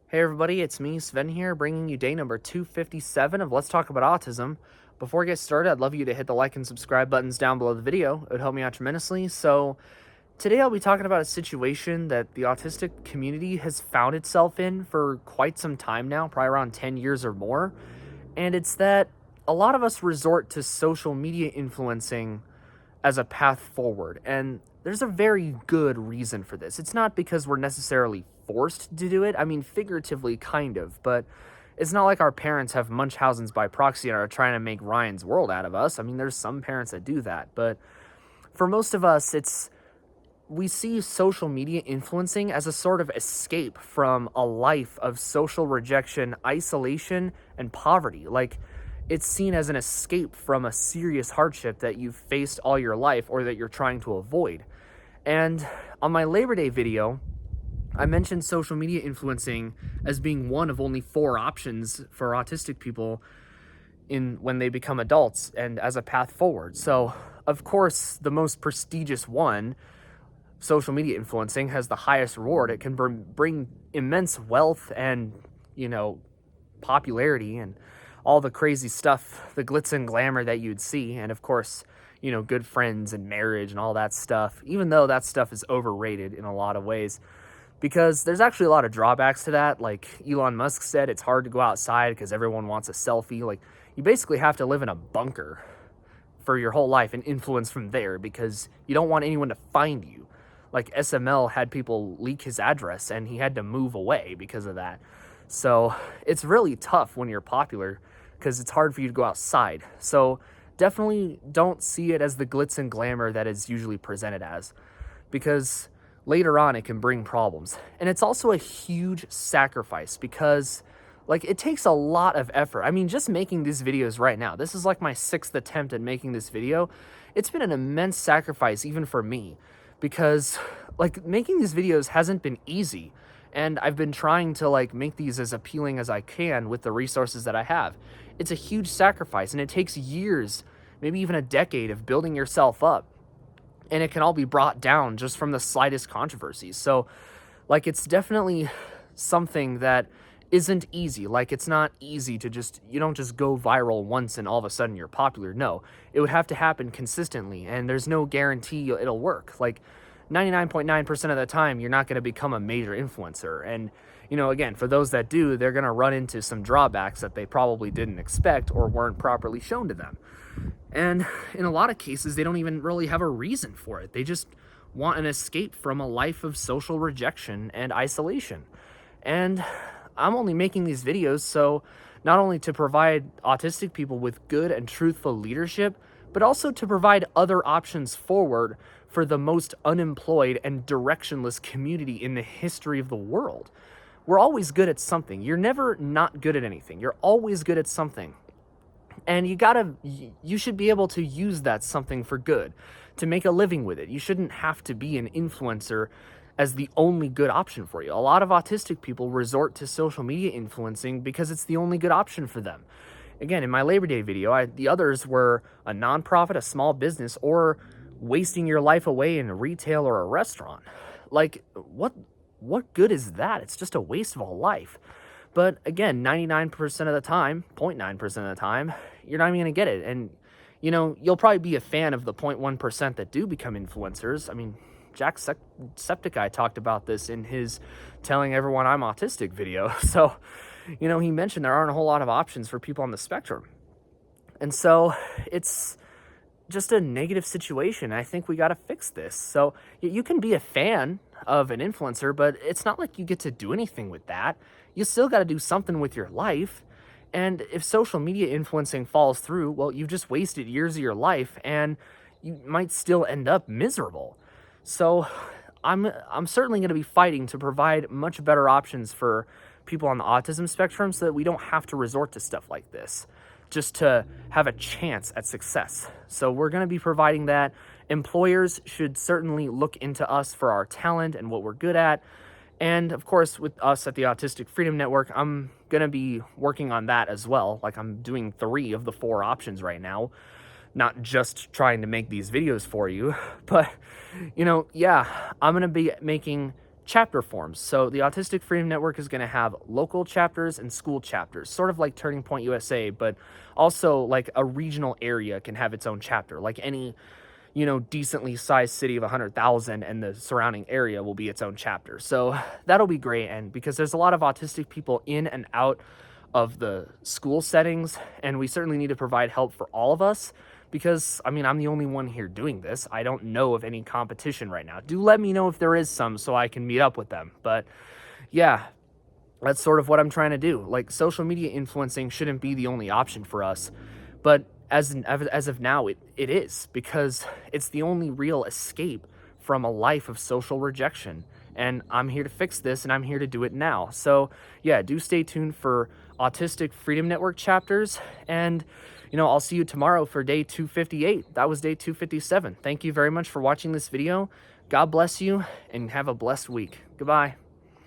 Hey everybody, it's me, Sven here, bringing you day number 257 of Let's Talk About Autism. Before I get started, I'd love you to hit the like and subscribe buttons down below the video. It would help me out tremendously. So today I'll be talking about a situation that the autistic community has found itself in for quite some time now, probably around 10 years or more. And it's that a lot of us resort to social media influencing as a path forward. And there's a very good reason for this. It's not because we're necessarily forced to do it. I mean, figuratively, kind of, but it's not like our parents have Munchausen's by proxy and are trying to make Ryan's world out of us. I mean, there's some parents that do that, but for most of us, we see social media influencing as a sort of escape from a life of social rejection, isolation, and poverty. Like, it's seen as an escape from a serious hardship that you've faced all your life or that you're trying to avoid. And on my Labor Day video, I mentioned social media influencing as being one of only 4 options for autistic people when they become adults and as a path forward. So, of course, the most prestigious one, social media influencing, has the highest reward. It can bring immense wealth and, popularity and all the crazy stuff, the glitz and glamour that you'd see. And of course, good friends and marriage and all that stuff, even though that stuff is overrated in a lot of ways, because there's actually a lot of drawbacks to that. Like Elon Musk said, it's hard to go outside because everyone wants a selfie. Like, you basically have to live in a bunker for your whole life and influence from there because you don't want anyone to find you. Like, SML had people leak his address and he had to move away because of that. So it's really tough when you're popular because it's hard for you to go outside. So definitely don't see it as the glitz and glamour that is usually presented as, because later on it can bring problems. And it's also a huge sacrifice because, like, it takes a lot of effort. I mean, just making these videos right now, this is like my 6th attempt at making this video. It's been an immense sacrifice even for me because, like, making these videos hasn't been easy. And I've been trying to, like, make these as appealing as I can with the resources that I have. It's a huge sacrifice, and it takes years, maybe even a decade of building yourself up. And it can all be brought down just from the slightest controversies. So, like, it's definitely something that isn't easy. Like, it's not easy to you don't just go viral once and all of a sudden you're popular. No, it would have to happen consistently, and there's no guarantee it'll work. Like, 99.9% of the time, you're not going to become a major influencer. And, again, for those that do, they're going to run into some drawbacks that they probably didn't expect or weren't properly shown to them. And in a lot of cases, they don't even really have a reason for it. They just want an escape from a life of social rejection and isolation. And I'm only making these videos so not only to provide autistic people with good and truthful leadership, but also to provide other options forward for the most unemployed and directionless community in the history of the world. We're always good at something. You're never not good at anything. You're always good at something. And you should be able to use that something for good, to make a living with it. You shouldn't have to be an influencer as the only good option for you. A lot of autistic people resort to social media influencing because it's the only good option for them. Again, in my Labor Day video, the others were a nonprofit, a small business, or wasting your life away in retail or a restaurant. Like, what good is that? It's just a waste of a life. But again, 99% of the time, 0.9% of the time, you're not even going to get it. And, you'll probably be a fan of the 0.1% that do become influencers. I mean, Jacksepticeye talked about this in his Telling Everyone I'm Autistic video. So, he mentioned there aren't a whole lot of options for people on the spectrum. And so it's just a negative situation. I think we got to fix this. So you can be a fan of an influencer, but it's not like you get to do anything with that. You still got to do something with your life. And if social media influencing falls through, well, you've just wasted years of your life and you might still end up miserable. So I'm certainly going to be fighting to provide much better options for people on the autism spectrum so that we don't have to resort to stuff like this just to have a chance at success. So we're going to be providing that. Employers should certainly look into us for our talent and what we're good at. And of course, with us at the Autistic Freedom Network, I'm going to be working on that as well. Like, I'm doing 3 of the 4 options right now, not just trying to make these videos for you, but, I'm going to be making chapter forms. So the Autistic Freedom Network is going to have local chapters and school chapters, sort of like Turning Point USA, but also like a regional area can have its own chapter, like any, decently sized city of 100,000 and the surrounding area will be its own chapter. So that'll be great. And because there's a lot of autistic people in and out of the school settings, and we certainly need to provide help for all of us, because I'm the only one here doing this. I don't know of any competition right now. Do let me know if there is some so I can meet up with them. But yeah, that's sort of what I'm trying to do. Like, social media influencing shouldn't be the only option for us, but as of now, it is, because it's the only real escape from a life of social rejection. And I'm here to fix this, and I'm here to do it now. So yeah, do stay tuned for Autistic Freedom Network chapters, and I'll see you tomorrow for day 258. That was day 257. Thank you very much for watching this video. God bless you, and have a blessed week. Goodbye.